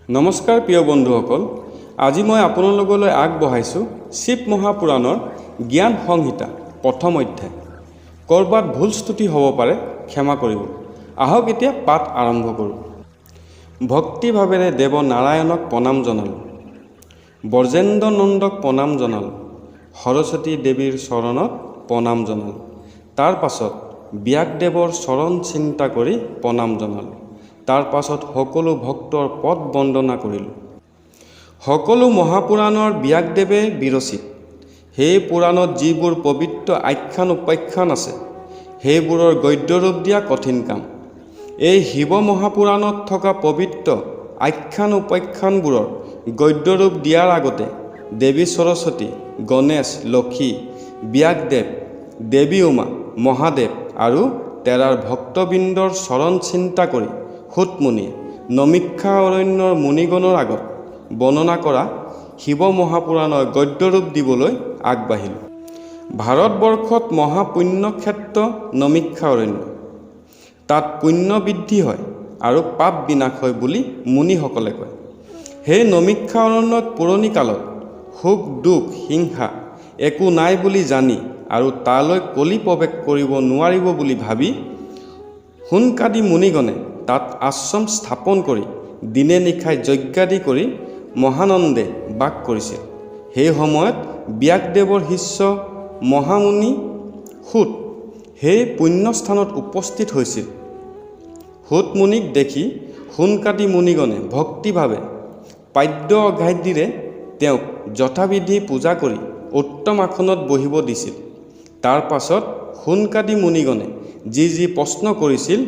নমস্কাৰ প্ৰিয় বন্ধুসকল, আজি মই আপোনালোকলৈ আগবঢ়াইছোঁ শিৱ মহাপুৰাণৰ জ্ঞান সংহিতা প্ৰথম অধ্যায়। কৰবাত ভুল স্তুতি হ'ব পাৰে, ক্ষমা কৰিব। আহক এতিয়া পাঠ আৰম্ভ কৰোঁ। ভক্তিভাৱেৰে দেৱ নাৰায়ণক প্ৰণাম জনালোঁ, ব্ৰজেন্দ্ৰ নন্দক প্ৰণাম জনালোঁ, সৰস্বতী দেৱীৰ চৰণত প্ৰণাম জনালোঁ। তাৰ পাছত ব্যাসদেৱৰ চৰণ চিন্তা কৰি প্ৰণাম জনালোঁ। তাৰ পাছত সকলো ভক্তৰ পদ বন্দনা কৰিলোঁ। সকলো মহাপুৰাণৰ ব্যাসদেৱে বিৰচিত। সেই পুৰাণত যিবোৰ পবিত্ৰ আখ্যান উপাখ্যান আছে, সেইবোৰৰ গদ্যৰূপ দিয়া কঠিন কাম। এই শিৱ মহাপুৰাণত থকা পবিত্ৰ আখ্যান উপাখ্যানবোৰৰ গদ্যৰূপ দিয়াৰ আগতে দেৱী সৰস্বতী, গণেশ, লক্ষী, ব্যাসদেৱ, দেৱী উমা, মহাদেৱ আৰু তেৰাৰ ভক্তবৃন্দৰ চৰণ চিন্তা কৰি সূতমুনিয়ে নমীক্ষা অৰণ্যৰ মুনিগণৰ আগত বৰ্ণনা কৰা শিৱ মহাপুৰাণৰ গদ্যৰূপ দিবলৈ আগবাঢ়িলোঁ। ভাৰতবৰ্ষত মহাপুণ্যক্ষেত্ৰ নমীক্ষা অৰণ্য। তাত পুণ্য বৃদ্ধি হয় আৰু পাপ বিনাশ হয় বুলি মুনিসকলে কয়। সেই নমীক্ষা অৰণ্যত পুৰণি কালত সুখ দুখ হিংসা একো নাই বুলি জানি আৰু তালৈ কলি প্ৰৱেশ কৰিব নোৱাৰিব বুলি ভাবি সোণকাদি মুনিগণে তাত আশ্ৰম স্থাপন কৰি দিনে নিশাই যজ্ঞাদি কৰি মহানন্দে বাস কৰিছিল। সেই সময়ত ব্যাসদেৱৰ শিষ্য মহামুনি সূত সেই পুণ্যস্থানত উপস্থিত হৈছিল। সূতমুনিক দেখি সোণকাদি মুনিগণে ভক্তিভাৱে পাদ্য অঘাদ্যেৰে তেওঁক যথাবিধি পূজা কৰি উত্তম আসনত বহিব দিছিল। তাৰ পাছত সোণকাদি মুনিগণে যি যি প্ৰশ্ন কৰিছিল,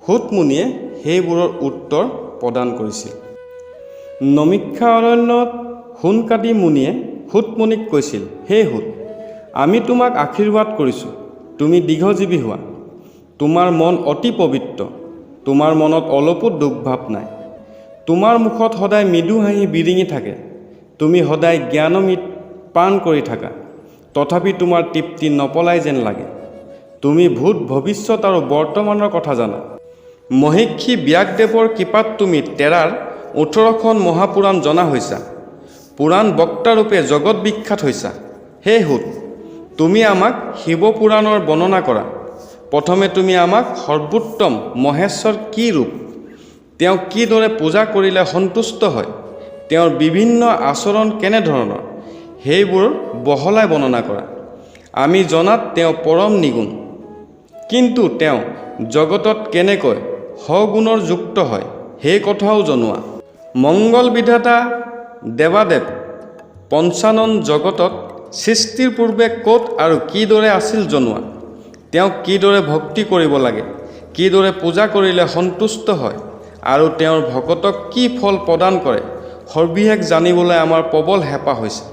সূতমুনিয়ে সেইবোৰৰ উত্তৰ প্ৰদান কৰিছিল। নমীক্ষা অৰণ্যত সোণকাদি মুনিয়ে সূতমুনিক কৈছিল, হে সূত, আমি তোমাক আশীৰ্বাদ কৰিছোঁ, তুমি দীৰ্ঘজীৱী হোৱা। তোমাৰ মন অতি পবিত্ৰ, তোমাৰ মনত অলপো দুখভাৱ নাই। তোমাৰ মুখত সদায় মৃদু হাঁহি বিৰিঙি থাকে। তুমি সদায় জ্ঞানমৃত পান কৰি থাকা, তথাপি তোমাৰ তৃপ্তি নপলাই যেন লাগে। তুমি ভূত ভৱিষ্যত আৰু বৰ্তমানৰ কথা জানা। মহিষী ব্যাসদেৱৰ কৃপাত তুমি তেৰাৰ 18খন মহাপুৰাণ জনা হৈছা। পুৰাণ বক্তাৰূপে জগত বিখ্যাত হৈছা। হে সূত, তুমি আমাক শিৱপুৰাণৰ বৰ্ণনা কৰা। প্ৰথমে তুমি আমাক সৰ্বোত্তম মহেশ্বৰ কি ৰূপ, তেওঁক কিদৰে পূজা কৰিলে সন্তুষ্ট হয়, তেওঁৰ বিভিন্ন আচৰণ কেনেধৰণৰ, সেইবোৰ বহলাই বৰ্ণনা কৰা। আমি জনাত তেওঁ পৰম নিগুণ, কিন্তু তেওঁ জগতত কেনেকৈ সগুণৰ যুক্ত হয় সেই কথাও জনোৱা। মংগল বিধাতা দেৱাদেৱ পঞ্চানন জগতত সৃষ্টিৰ পূৰ্বে ক'ত আৰু কিদৰে আছিল জনোৱা। তেওঁক কিদৰে ভক্তি কৰিব লাগে, কিদৰে পূজা কৰিলে সন্তুষ্ট হয় আৰু তেওঁৰ ভকতক কি ফল প্ৰদান কৰে, সৰ্বিশেষ জানিবলৈ আমাৰ প্ৰবল হেঁপাহ হৈছে।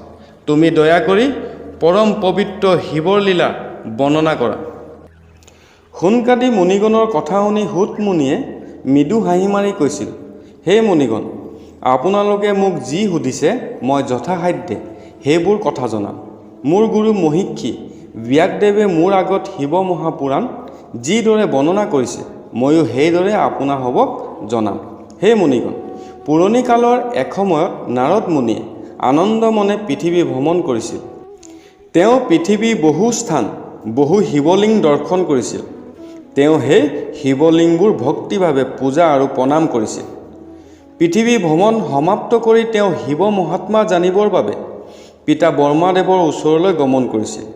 তুমি দয়া কৰি পৰম পবিত্ৰ শিৱৰ লীলা বৰ্ণনা কৰা। সোণকাদি মুনিগণৰ কথা শুনি সূতমুনিয়ে মৃদু হাঁহি মাৰি কৈছিল, হে মুনিগণ, আপোনালোকে মোক যি সুধিছে মই যথাসাধ্যে সেইবোৰ কথা জনাম। মোৰ গুৰু মহিষী ব্যাসদেৱে মোৰ আগত শিৱ মহাপুৰাণ যিদৰে বৰ্ণনা কৰিছে, ময়ো সেইদৰে আপোনাসৱক জনাম। হে মুনিগণ, পুৰণি কালৰ এসময়ত নাৰদ মুনিয়ে আনন্দ মনে পৃথিৱী ভ্ৰমণ কৰিছিল। তেওঁ পৃথিৱীৰ বহু স্থান, বহু শিৱলিংগ দৰ্শন কৰিছিল। তেওঁ সেই শিৱলিংগবোৰ ভক্তিভাৱে পূজা আৰু প্ৰণাম কৰিছিল। পৃথিৱী ভ্ৰমণ সমাপ্ত কৰি তেওঁ শিৱ মহাত্মা জানিবৰ বাবে পিতা ব্ৰহ্মাদেৱৰ ওচৰলৈ গমন কৰিছিল।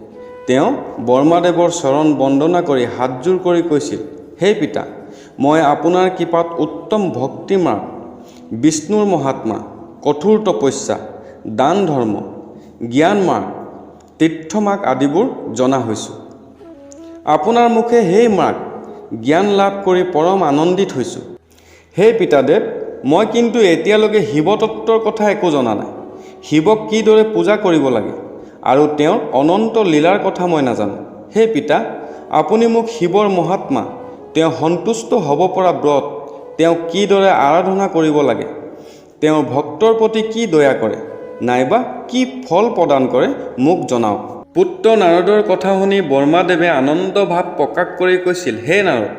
তেওঁ ব্ৰহ্মাদেৱৰ চৰণ বন্দনা কৰি হাতযোৰ কৰি কৈছিল, হে পিতা, মই আপোনাৰ কৃপাত উত্তম ভক্তি মাৰ্গ, বিষ্ণুৰ মহাত্মা, কঠোৰ তপস্যা, দান ধৰ্ম, জ্ঞান মাৰ্গ, তীৰ্থমাৰ্গ আদিবোৰ জনা হৈছোঁ। আপোনাৰ মুখে সেই মাৰ্গ জ্ঞান লাভ কৰি পৰম আনন্দিত হৈছোঁ। হে পিতাদেৱ, মই কিন্তু এতিয়ালৈকে শিৱতত্ত্বৰ কথা একো জনা নাই। শিৱক কিদৰে পূজা কৰিব লাগে আৰু তেওঁৰ অনন্ত লীলাৰ কথা মই নাজানো। হে পিতা, আপুনি মোক শিৱৰ মহাত্মা, তেওঁ সন্তুষ্ট হ'ব পৰা ব্ৰত, তেওঁক কিদৰে আৰাধনা কৰিব লাগে, তেওঁৰ ভক্তৰ প্ৰতি কি দয়া কৰে, নাইবা কি ফল প্ৰদান কৰে মোক জনাওক। পুত্ৰ নাৰদৰ কথা শুনি ব্ৰহ্মাদেৱে আনন্দ ভাৱ প্ৰকাশ কৰি কৈছিল, হে নাৰদ,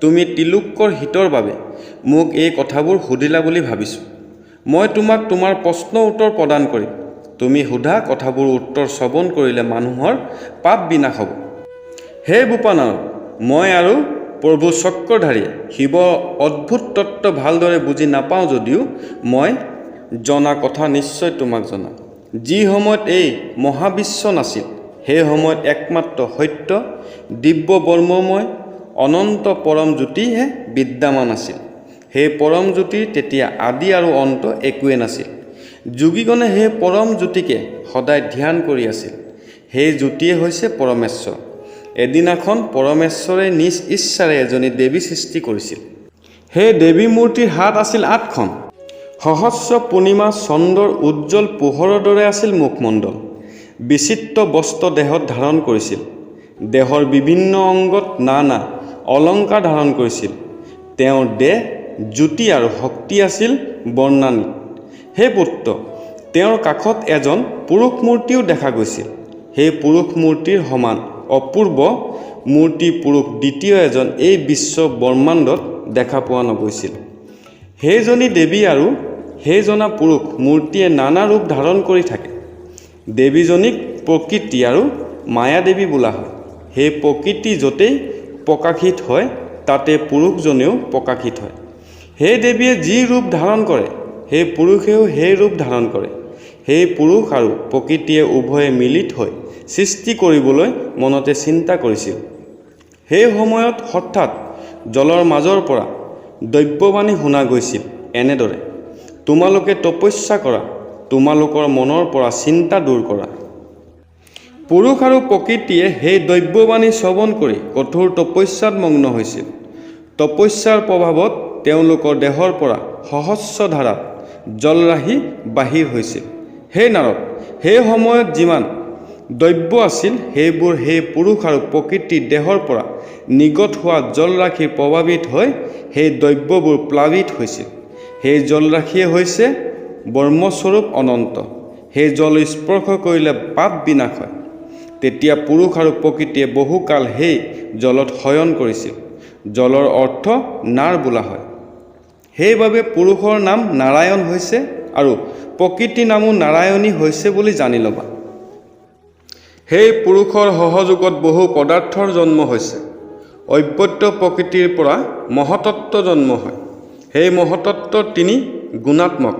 তুমি ত্ৰিলোকৰ হিতৰ বাবে মোক এই কথাবোৰ সুধিলা বুলি ভাবিছোঁ। মই তোমাক তোমাৰ প্ৰশ্ন উত্তৰ প্ৰদান কৰিম। তুমি সোধা কথাবোৰ উত্তৰ শ্ৰৱণ কৰিলে মানুহৰ পাপ বিনাশ হ'ব। হে বোপানাৰ, মই আৰু প্ৰভু চক্ৰধাৰীয়ে শিৱৰ অদ্ভুত তত্ত্ব ভালদৰে বুজি নাপাওঁ যদিও মই জনা কথা নিশ্চয় তোমাক জনাম। যি সময়ত এই মহাবিশ্ব নাছিল, সেই সময়ত একমাত্ৰ সত্য, দিব্য বৰ্মময়, অনন্ত পৰম জ্যোতিহে বিদ্যমান আছিল। সেই পৰম জ্যোতিৰ তেতিয়া আদি আৰু অন্ত একোৱে নাছিল। যোগীগণে সেই পৰম জ্যোতিকে সদায় ধ্যান কৰি আছিল। সেই জ্যোতিয়ে হৈছে পৰমেশ্বৰ। এদিনাখন পৰমেশ্বৰে নিজ ইচ্ছাৰে এজনী দেৱী সৃষ্টি কৰিছিল। সেই দেৱী মূৰ্তিৰ হাত আছিল 8খন। সহস্ৰ পূৰ্ণিমা চন্দ্ৰৰ উজ্জ্বল পোহৰৰ দৰে আছিল মুখমণ্ডল। বিচিত্ৰ বস্ত্ৰ দেহত ধাৰণ কৰিছিল। দেহৰ বিভিন্ন অংগত নানা অলংকাৰ ধাৰণ কৰিছিল। তেওঁৰ দেহ, জ্যোতি আৰু শক্তি আছিল বৰ্ণানীত। হে পুত্ৰ, তেওঁৰ কাষত এজন পুৰুষ মূৰ্তিও দেখা গৈছিল। সেই পুৰুষ মূৰ্তিৰ সমান অপূৰ্ব মূৰ্তি পুৰুষ দ্বিতীয় এজন এই বিশ্ব ব্ৰহ্মাণ্ডত দেখা পোৱা নগৈছিল। সেইজনী দেৱী আৰু সেইজনা পুৰুষ মূৰ্তিয়ে নানা ৰূপ ধাৰণ কৰি থাকে। দেৱীজনীক প্ৰকৃতি আৰু মায়াদেৱী বোলা হয়। সেই প্ৰকৃতি য'তেই প্ৰকাশিত হয় তাতে পুৰুষজনেও প্ৰকাশিত হয়। সেই দেৱীয়ে যি ৰূপ ধাৰণ কৰে, সেই পুৰুষেও সেই ৰূপ ধাৰণ কৰে। সেই পুৰুষ আৰু প্ৰকৃতিয়ে উভয়ে মিলিত হৈ সৃষ্টি কৰিবলৈ মনতে চিন্তা কৰিছিল। সেই সময়ত হঠাৎ জলৰ মাজৰ পৰা দৈব্যবাণী শুনা গৈছিল এনেদৰে, তোমালোকে তপস্যা কৰা, তোমালোকৰ মনৰ পৰা চিন্তা দূৰ কৰা। পুৰুষ আৰু প্ৰকৃতিয়ে সেই দৈব্যবাণী শ্ৰৱণ কৰি কঠোৰ তপস্যাত মগ্ন হৈছিল। তপস্যাৰ প্ৰভাৱত তেওঁলোকৰ দেহৰ পৰা সহস্ৰ ধাৰাত জলৰাশি বাহিৰ হৈছিল। হে নাৰদ, সেই সময়ত যিমান দৈব্য আছিল সেইবোৰ সেই পুৰুষ আৰু প্ৰকৃতিৰ দেহৰ পৰা নিগত হোৱা জলৰাশিৰ প্ৰভাৱিত হৈ সেই দৈব্যবোৰ প্লাৱিত হৈছিল। সেই জলৰাশিয়ে হৈছে ব্ৰহ্মস্বৰূপ অনন্ত। সেই জল স্পৰ্শ কৰিলে পাপ বিনাশ হয়। তেতিয়া পুৰুষ আৰু প্ৰকৃতিয়ে বহুকাল সেই জলত শয়ন কৰিছিল। জলৰ অৰ্থ নাৰ বোলা হয়। সেইবাবে পুৰুষৰ নাম নাৰায়ণ হৈছে আৰু প্ৰকৃতিৰ নামো নাৰায়ণী হৈছে বুলি জানি ল'বা। সেই পুৰুষৰ সহযোগত বহু পদাৰ্থৰ জন্ম হৈছে। অব্যক্ত প্ৰকৃতিৰ পৰা মহতত্ত্ব জন্ম হয়। সেই মহতত্ত্ব 3 গুণাত্মক।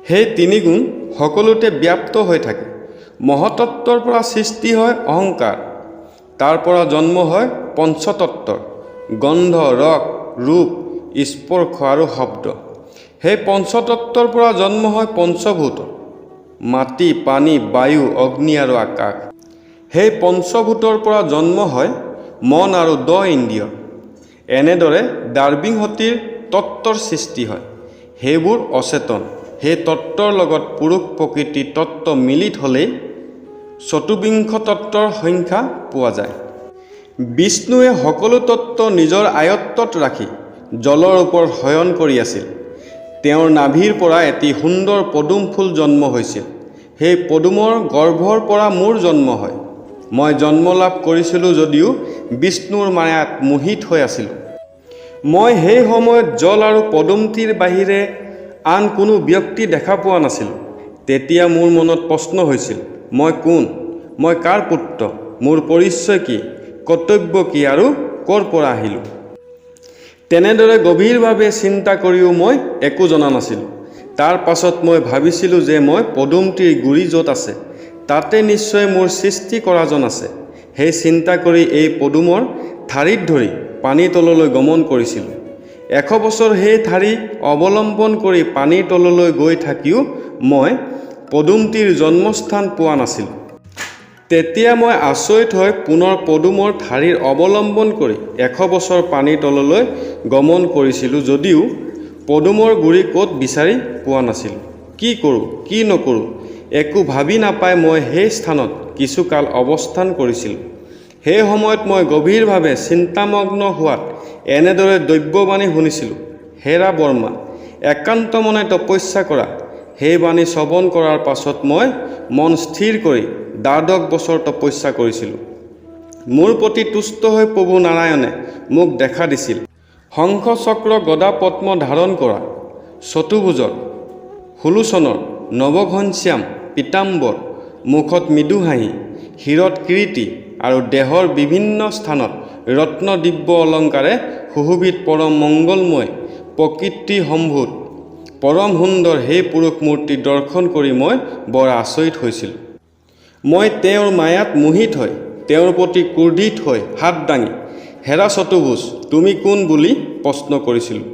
সেই 3 গুণ সকলোতে ব্যাপ্ত হৈ থাকে। মহতত্ত্বৰ পৰা সৃষ্টি হয় অহংকাৰ। তাৰ পৰা জন্ম হয় পঞ্চতত্ত্বৰ, গন্ধ, ৰস, ৰূপ, স্পৰ্শ আৰু শব্দ। সেই পঞ্চতত্ত্বৰ পৰা জন্ম হয় পঞ্চভূত, মাটি, পানী, বায়ু, অগ্নি আৰু আকাশ। সেই পঞ্চভূতৰ পৰা জন্ম হয় মন আৰু 10 ইন্দ্ৰিয়। এনেদৰে দ্বাবিংহতীৰ তত্ত্বৰ সৃষ্টি হয়। সেইবোৰ অচেতন। সেই তত্ত্বৰ লগত পুৰুষ প্ৰকৃতিৰ তত্ত্ব মিলিত হ'লেই চতুৰ্বিংশ তত্ত্বৰ সংখ্যা পোৱা যায়। বিষ্ণুৱে সকলো তত্ত্ব নিজৰ আয়ত্তত ৰাখি জলৰ ওপৰত শয়ন কৰি আছিল। তেওঁৰ নাভিৰ পৰা এটি সুন্দৰ পদুম ফুল জন্ম হৈছিল। সেই পদুমৰ গৰ্ভৰ পৰা মোৰ জন্ম হয়। মই জন্ম লাভ কৰিছিলোঁ যদিও বিষ্ণুৰ মায়াত মোহিত হৈ আছিলোঁ। মই সেই সময়ত জল আৰু পদুমটিৰ বাহিৰে আন কোনো ব্যক্তি দেখা পোৱা নাছিলোঁ। তেতিয়া মোৰ মনত প্ৰশ্ন হৈছিল, মই কোন? মই কাৰ পুত্ৰ? মোৰ পৰিচয় কি? কৰ্তব্য কি আৰু ক'ৰ পৰা আহিলোঁ? তেনেদৰে গভীৰভাৱে চিন্তা কৰিও মই একো জনা নাছিলোঁ। তাৰ পাছত মই ভাবিছিলোঁ যে মই পদুমটিৰ গুৰি য'ত আছে তাতে নিশ্চয় মোৰ সৃষ্টি কৰাজন আছে। সেই চিন্তা কৰি এই পদুমৰ ঠাৰিত ধৰি পানীৰ তললৈ গমন কৰিছিলোঁ। 100 বছৰ সেই ঠাৰি অৱলম্বন কৰি পানীৰ তললৈ গৈ থাকিও মই পদুমটিৰ জন্মস্থান পোৱা নাছিলোঁ। তেতিয়া মই আচৰিত হৈ পুনৰ পদুমৰ ঠাৰিৰ অৱলম্বন কৰি 100 বছৰ পানীৰ তললৈ গমন কৰিছিলোঁ যদিও পদুমৰ গুৰি ক'ত বিচাৰি পোৱা নাছিলোঁ। কি কৰোঁ, কি নকৰোঁ একো ভাবি নাপাই মই সেই স্থানত কিছুকাল অৱস্থান কৰিছিলোঁ। সেই সময়ত মই গভীৰভাৱে চিন্তামগ্ন হোৱাত এনেদৰে দৈব্যবাণী শুনিছিলোঁ, হেৰা বৰ্মা, একান্ত মনে তপস্যা কৰা। সেই বাণী শ্ৰৱণ কৰাৰ পাছত মই মন স্থিৰ কৰি 12 বছৰ তপস্যা কৰিছিলোঁ। মোৰ প্ৰতি তুষ্ট হৈ প্ৰভু নাৰায়ণে মোক দেখা দিছিল। শংখ চক্ৰ গদা পদ্ম ধাৰণ কৰা, চতুৰ্ভুজৰ সুলোচনৰ নৱঘনশ্যাম পীতাম্বৰ, মুখত মৃদু হাঁহি, শিৰত কিৰীটি আৰু দেহৰ বিভিন্ন স্থানত ৰত্ন দিব্য অলংকাৰে সুশোভিত পৰম মংগলময় প্ৰকৃতি সম্ভূত পৰম সুন্দৰ সেই পুৰুষ মূৰ্তি দৰ্শন কৰি মই বৰ আচৰিত হৈছিলোঁ। মই তেওঁৰ মায়াত মোহিত হৈ তেওঁৰ প্ৰতি ক্ৰোধিত হৈ হাত দাঙি হেৰা চতুৰ্ভুজ তুমি কোন বুলি প্ৰশ্ন কৰিছিলোঁ।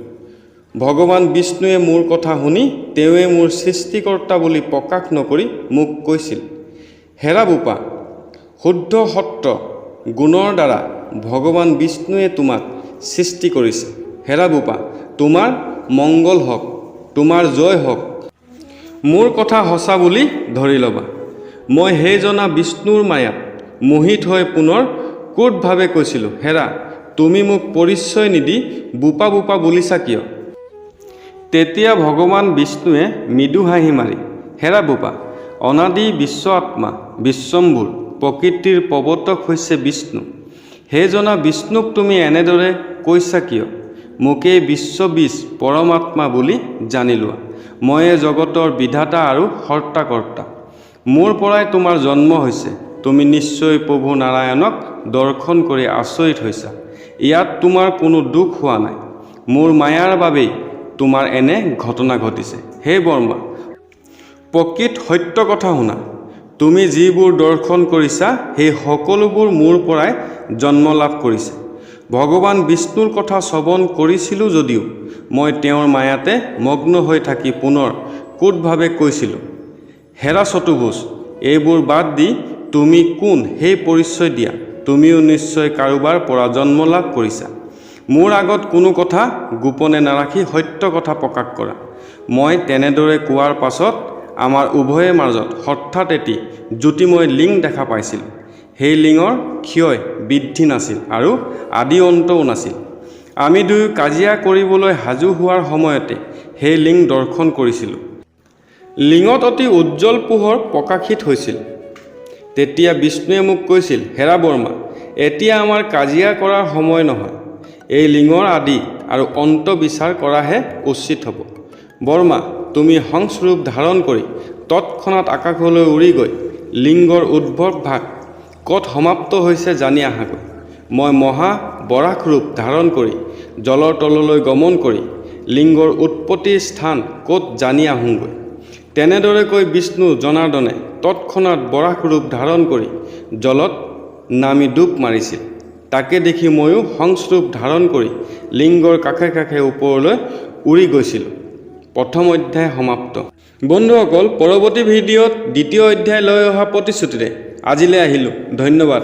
ভগৱান বিষ্ণুৱে মোৰ কথা শুনি তেওঁৱে মোৰ সৃষ্টিকৰ্তা বুলি প্ৰকাশ নকৰি মোক কৈছিল, হেৰা বোপা, শুদ্ধ সত্ৰ গুণৰ দ্বাৰা ভগৱান বিষ্ণুৱে তোমাক সৃষ্টি কৰিছে। হেৰা বোপা, তোমাৰ মংগল হওক, তোমাৰ জয় হওক। মোৰ কথা সঁচা বুলি ধৰি ল'বা। মই সেই জনা বিষ্ণুৰ মায়াত মোহিত হৈ পুনৰ ক্ৰোধভাৱে কৈছিলোঁ, হেৰা, তুমি মোক পৰিচয় নিদি বোপা বোপা বুলিছা কিয়? তেতিয়া ভগৱান বিষ্ণুৱে মৃদু হাঁহি মাৰি, হেৰা বোপা, অনাদি বিশ্ব আত্মা বিশ্বম্ভূৰ প্ৰকৃতিৰ প্ৰৱৰ্তক হৈছে বিষ্ণু। সেই জনা বিষ্ণুক তুমি এনেদৰে কৈছা কিয়? মোকেই বিশ্ববীজ পৰমাত্মা বুলি জানি লোৱা। ময়ে জগতৰ বিধাতা আৰু সৰ্তাকৰ্তা। মোৰ পৰাই তোমাৰ জন্ম হৈছে। তুমি নিশ্চয় প্ৰভু নাৰায়ণক দৰ্শন কৰি আচৰিত হৈছা। ইয়াত তোমাৰ কোনো দুখ হোৱা নাই। মোৰ মায়াৰ বাবেই তোমাৰ এনে ঘটনা ঘটিছে। হে বৰ্মা, প্ৰকৃত সত্য কথা শুনা। তুমি যিবোৰ দৰ্শন কৰিছা সেই সকলোবোৰ মোৰ পৰাই জন্ম লাভ কৰিছে। ভগৱান বিষ্ণুৰ কথা শ্ৰৱণ কৰিছিলোঁ যদিও মই তেওঁৰ মায়াতে মগ্ন হৈ থাকি পুনৰ ক্ৰোধভাৱে কৈছিলোঁ, হেৰা চতুৰ্ভুজ, এইবোৰ বাদ দি তুমি কোন সেই পৰিচয় দিয়া। তুমিও নিশ্চয় কাৰোবাৰ পৰা জন্ম লাভ কৰিছা। মোৰ আগত কোনো কথা গোপনে নাৰাখি সত্য কথা প্ৰকাশ কৰা। মই তেনেদৰে কোৱাৰ পাছত আমাৰ উভয়ৰ মাজত হঠাৎ এটি জ্যোতিময় লিং দেখা পাইছিলোঁ। সেই লিঙৰ ক্ষয় বৃদ্ধি নাছিল আৰু আদি অন্তও নাছিল। আমি দুয়ো কাজিয়া কৰিবলৈ সাজু হোৱাৰ সময়তে সেই লিং দৰ্শন কৰিছিলোঁ। লিঙত অতি উজ্জ্বল পোহৰ প্ৰকাশিত হৈছিল। তেতিয়া বিষ্ণুৱে মোক কৈছিল, হেৰা বৰ্মা, এতিয়া আমাৰ কাজিয়া কৰাৰ সময় নহয়। এই লিঙৰ আদি আৰু অন্ত বিচাৰ কৰাহে উচিত হ'ব। বৰ্মা, তুমি হংস ৰূপ ধাৰণ কৰি তৎক্ষণাত আকাশলৈ উৰি গৈ লিংগৰ উদ্ভৱ ভাগ ক'ত সমাপ্ত হৈছে জানি আহাগৈ। মই মহা বৰাহ ৰূপ ধাৰণ কৰি জলৰ তললৈ গমন কৰি লিংগৰ উৎপত্তিৰ স্থান ক'ত জানি আহোঁগৈ। তেনেদৰে কৈ বিষ্ণু জনাৰ্দনে তৎক্ষণাত বৰাহ ৰূপ ধাৰণ কৰি জলত নামি ডুব মাৰিছিল। তাকে দেখি ময়ো হংস ৰূপ ধাৰণ কৰি লিংগৰ কাষে কাষে ওপৰলৈ উৰি গৈছিলোঁ। প্ৰথম অধ্যায় সমাপ্ত। বন্ধুসকল, পৰৱৰ্তী ভিডিঅ'ত দ্বিতীয় অধ্যায় লৈ অহা প্ৰতিশ্ৰুতিৰে আজিলৈ আহিলোঁ। ধন্যবাদ।